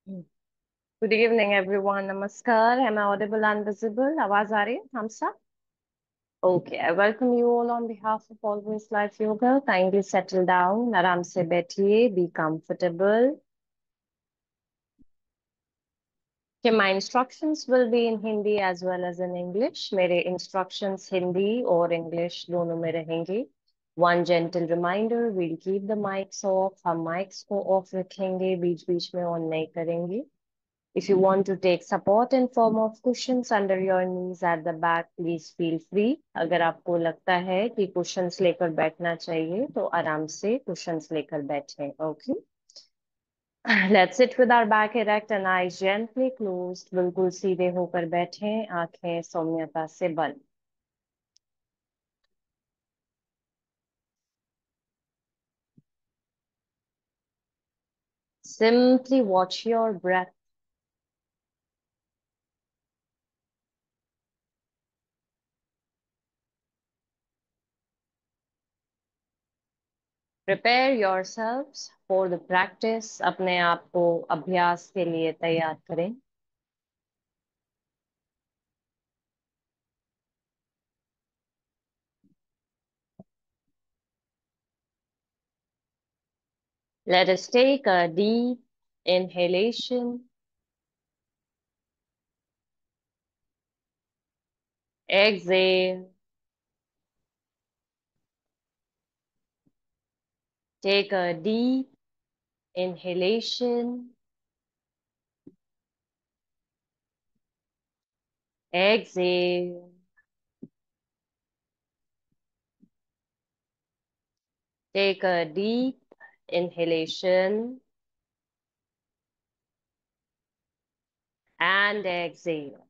Good evening, everyone. Namaskar. Am I audible and visible? आवाज आ रही है हमसा? Okay. I welcome you all on behalf of Always Life Yoga. Kindly settle down. आराम से बैठिए. Be comfortable. Okay, my instructions will be in Hindi as well as in English. मेरे instructions Hindi और English दोनों में रहेंगे. One gentle reminder, we'll keep the mics off. हम mics को off रखेंगे. बीच बीच में on नहीं करेंगे. If you want to take support in form of cushions under your knees at the back, please feel free. अगर आपको लगता है कि cushions लेकर बैठना चाहिए, तो आराम से cushions लेकर बैठें. Okay. Let's sit with our back erect and eyes gently closed. बिल्कुल सीधे होकर बैठें, आंखें सौम्यता से बंद. Simply watch your breath. Prepare yourselves for the practice. अपने आप को अभ्यास के लिए तैयार करें. Let us take a deep inhalation, exhale, take a deep inhalation, exhale, take a deep inhalation and exhale.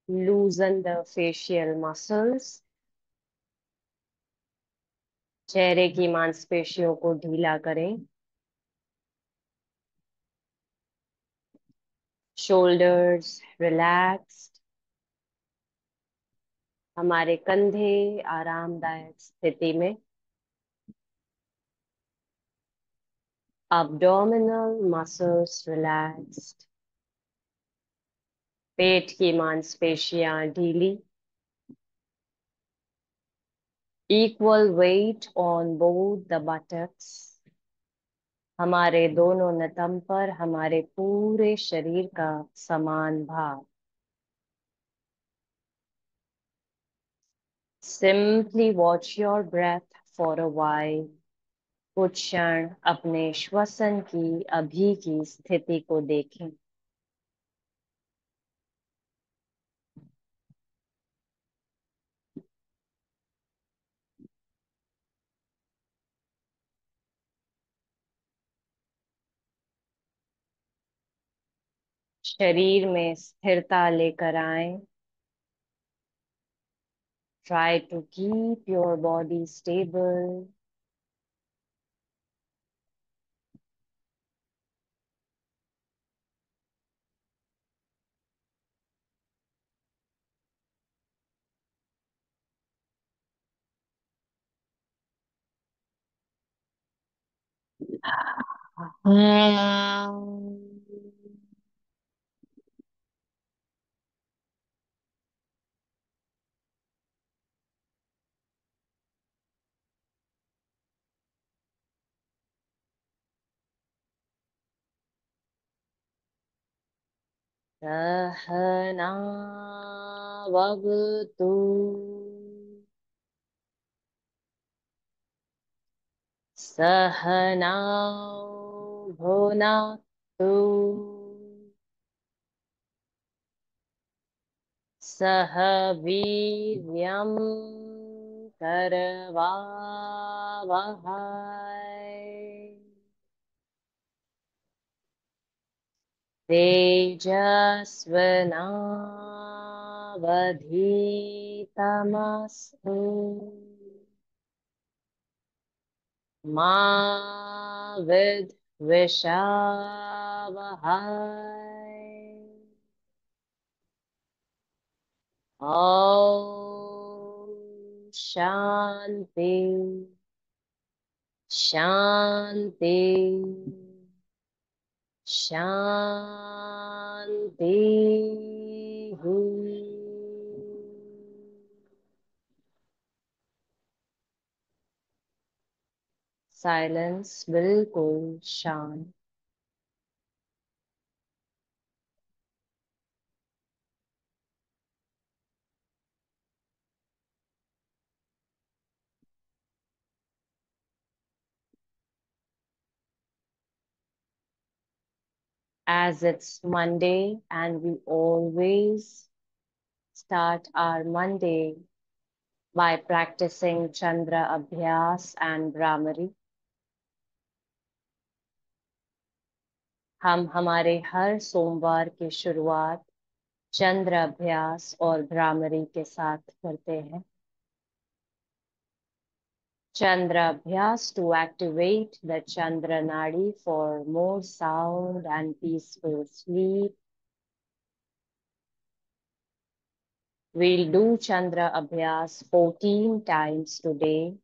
Loosen the facial muscles. चेहरे की मांसपेशियों को ढीला करें. Shoulders relaxed. हमारे कंधे आरामदायक स्थिति में. Abdominal muscles relaxed. पेट की मांसपेशियां ढीली. Equal weight on both the buttocks. हमारे दोनों नितंब पर हमारे पूरे शरीर का समान भार. Simply watch your breath for a while. कुछ क्षण अपने श्वसन की अभी की स्थिति को देखें. शरीर में स्थिरता लेकर आए. Try to keep your body stable. सहना ववतु सहनाओ भुनक्तु सह वीर्यं करवावहै तेजस्विनावधीतमस्तु मा विद्विषावहै. Om शांति शांति शांति। साइलेंस, बिल्कुल शांत। As it's Monday and we always start our Monday by practicing Chandra Abhyas and Brahmari, हम हमारे हर सोमवार की शुरुआत चंद्र अभ्यास और भ्रामरी के साथ करते हैं। Chandra Abhyas to activate the Chandra Nadi for more sound and peaceful sleep. We'll do Chandra Abhyas 14 times today.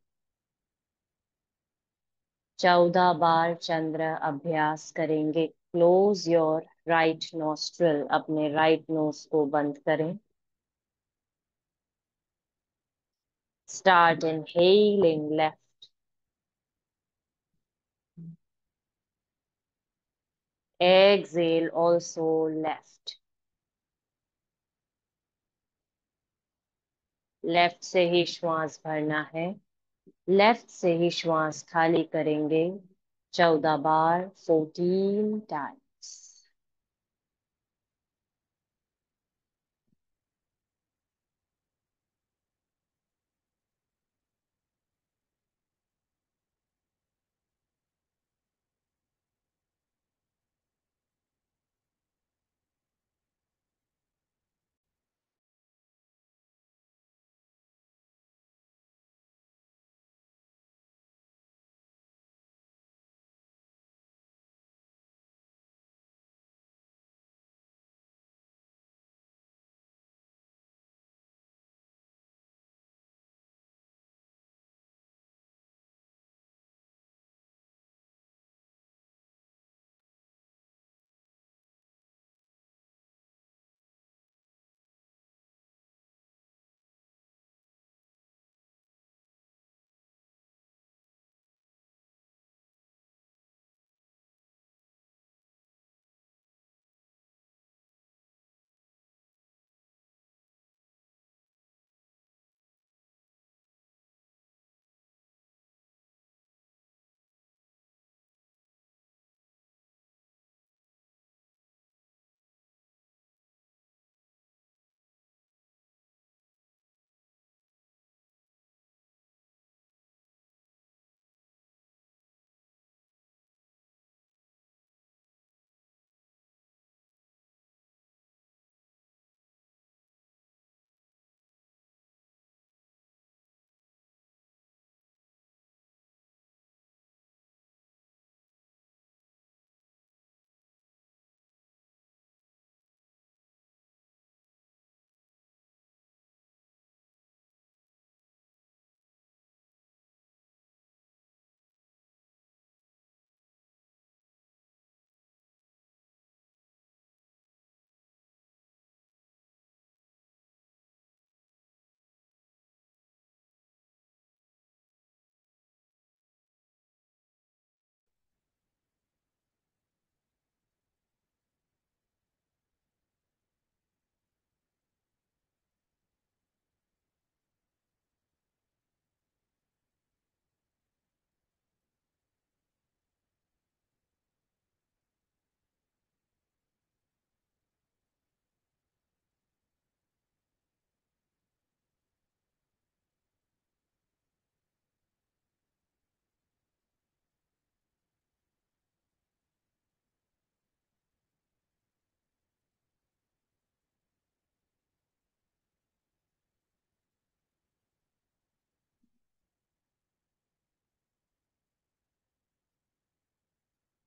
14 बार चंद्र अभ्यास करेंगे। Close your right nostril. अपने right nose को बंद करें। Start inhaling left. Exhale also left. Left से ही श्वास भरना है, लेफ्ट से ही श्वास खाली करेंगे। 14 बार, 14 टाइम्स।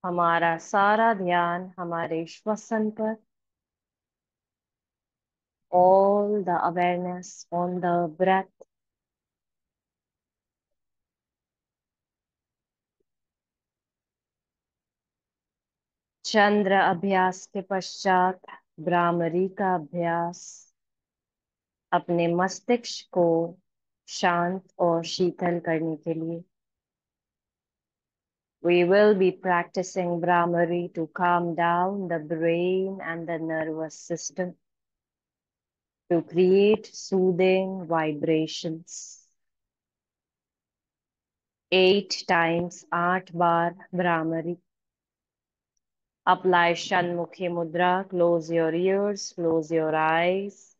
हमारा सारा ध्यान हमारे श्वसन पर। All the awareness on the breath. चंद्र अभ्यास के पश्चात भ्रामरी का अभ्यास अपने मस्तिष्क को शांत और शीतल करने के लिए। We will be practicing Brahmari to calm down the brain and the nervous system, to create soothing vibrations. 8 times, 8 bar Brahmari. Apply Shanmukhi Mudra. Close your ears, close your eyes.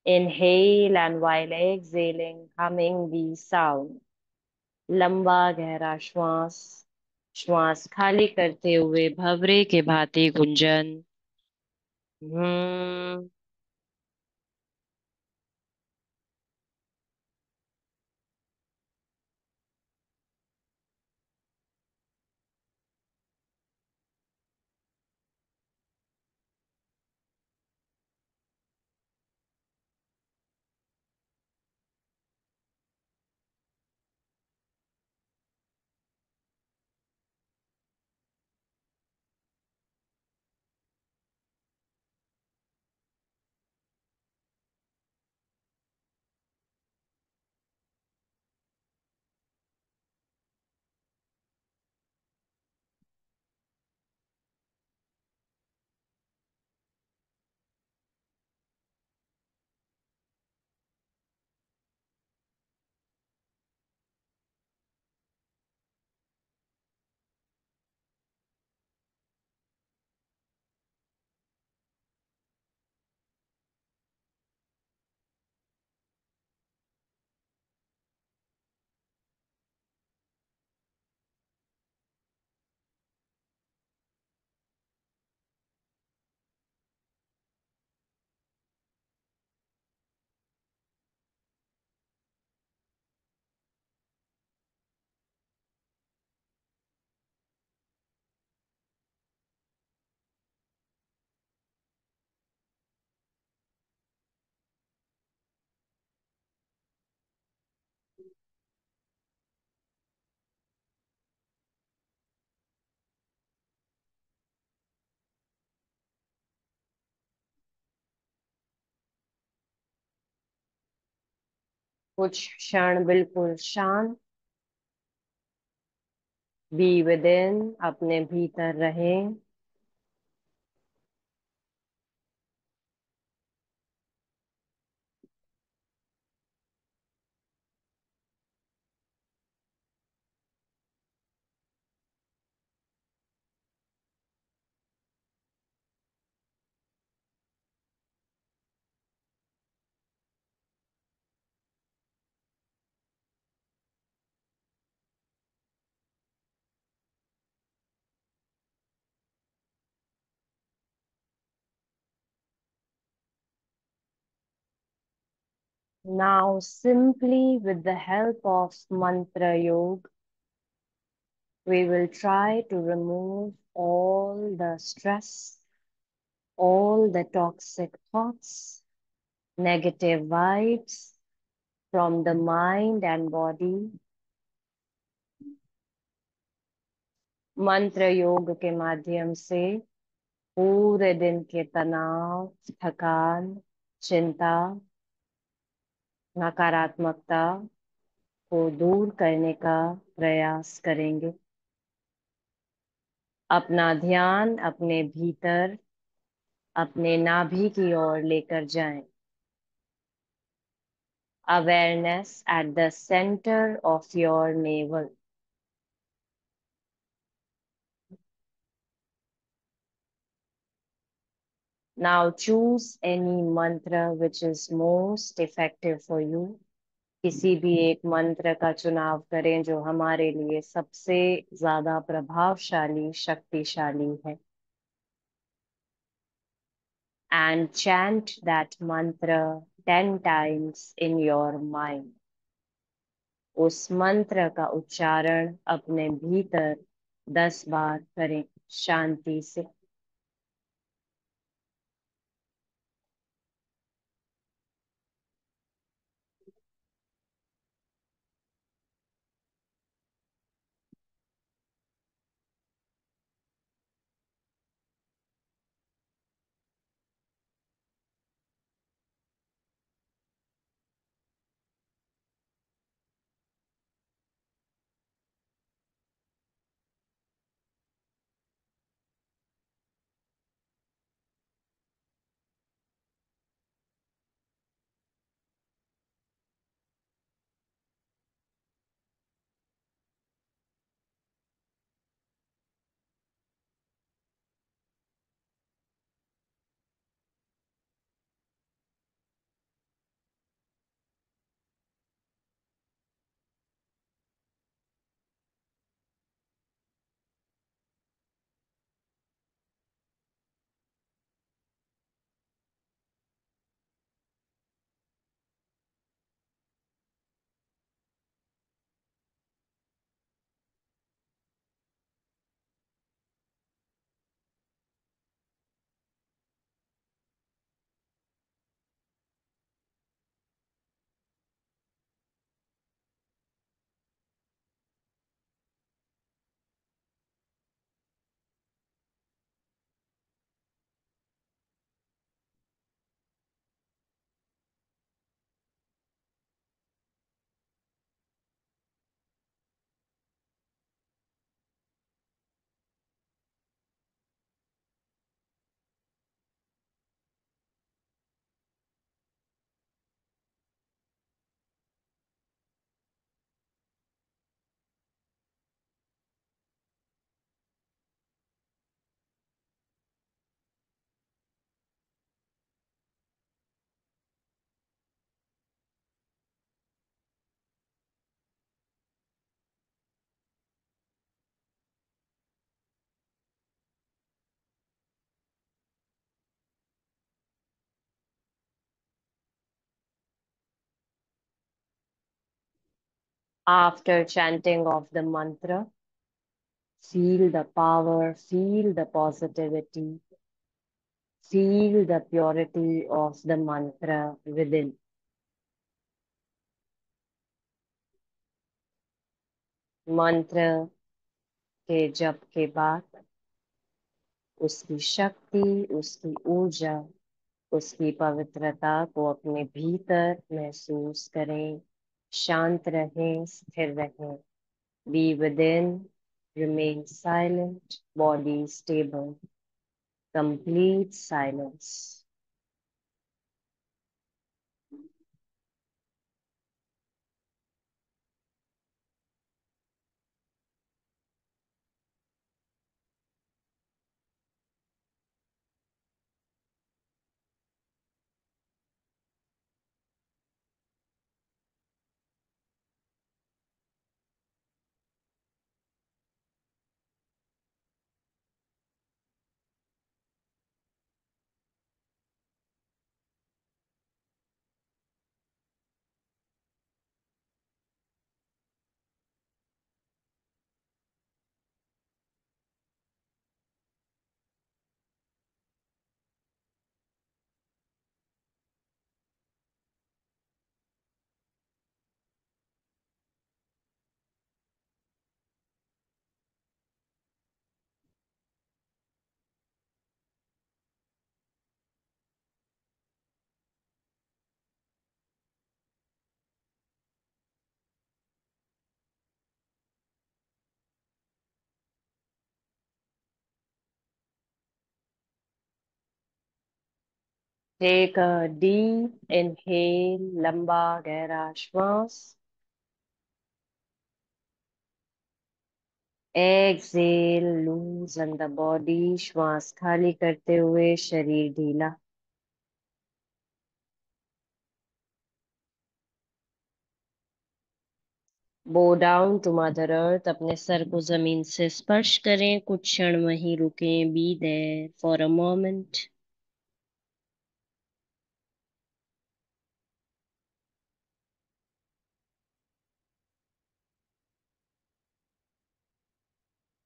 Inhale, and while exhaling, humming the sound. लंबा गहरा श्वास, श्वास खाली करते हुए भंवरे के भांति गुंजन। हम्म। कुछ क्षण बिल्कुल शांत, बी विद इन, अपने भीतर रहें। Now, simply with the help of mantra yoga, we will try to remove all the stress, all the toxic thoughts, negative vibes from the mind and body। मंत्र योग के माध्यम से पूरे दिन के तनाव, थकान, चिंता, नकारात्मकता को दूर करने का प्रयास करेंगे। अपना ध्यान अपने भीतर, अपने नाभि की ओर लेकर जाएं। Awareness at the center of your navel। Now choose any mantra which is most effective for you। किसी भी एक मंत्र का चुनाव करें जो हमारे लिए सबसे ज्यादा प्रभावशाली, शक्तिशाली है। And chant that mantra 10 times in your mind। उस मंत्र का उच्चारण अपने भीतर 10 बार करें शांति से। After chanting of the mantra, feel the power, feel the positivity, feel the purity of the mantra within. मंत्र के जप के बाद उसकी शक्ति, उसकी ऊर्जा, उसकी पवित्रता को अपने भीतर महसूस करें। शांत रहें, स्थिर रहें। Be within, remain silent, body stable, complete silence. Take a deep inhale, लंबा गहरा श्वास। Exhale, loosen the body, श्वास खाली करते हुए शरीर ढीला। Bow down to Mother Earth, अपने सर को जमीन से स्पर्श करें, कुछ क्षण वहीं रुकें, be there for a moment.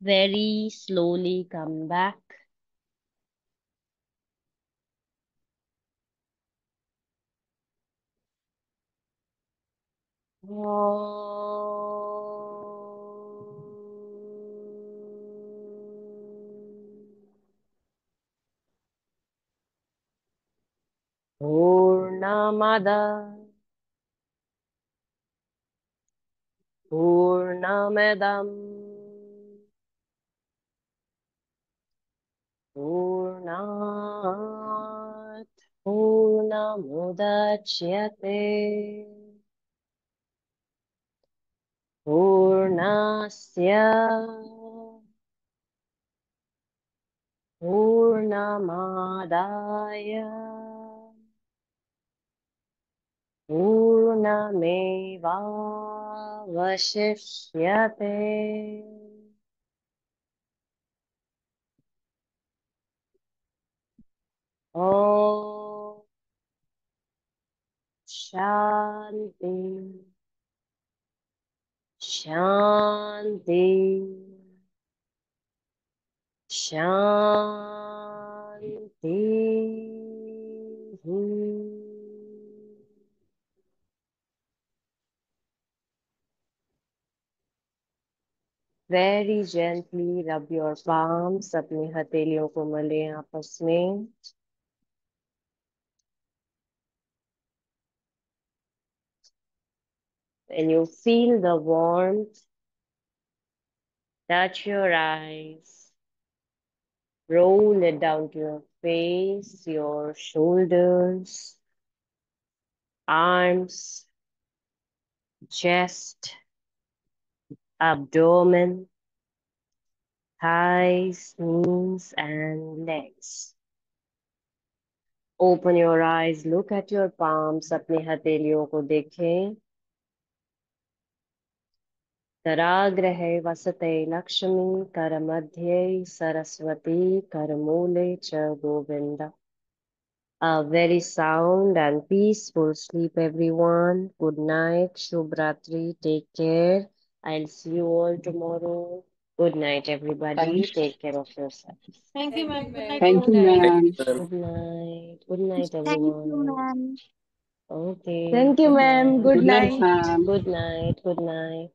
Very slowly come back. Purnamada Purnamidam Purnat Purnamudachyate Purnasya Purnamadaya Purnamevavashishyate. Om Shanti Shanti Shanti. Very gently rub your palms, अपनी हथेलियों को मलें आपस में। When you feel the warmth, touch your eyes, roll it down to your face, your shoulders, arms, chest, abdomen, thighs, knees, and legs. Open your eyes, look at your palms, अपनी हथेलियों को देखें। कराग्रहे वसते लक्ष्मी, करमध्ये सरस्वती, करमूले च Govind. A very sound and peaceful sleep, everyone. Good night. Shubh Ratri. Take care. I'll see you all tomorrow. Good night, Thank, everybody. Take care of yourselves. Thank you, ma'am. Good night, thank ma'am. you, Thank ma'am. you, ma'am. Good night. Good night, Thank you, everyone. ma'am. Okay. Thank you, Good ma'am. night. Good Good night, night. ma'am. Good night. Good night.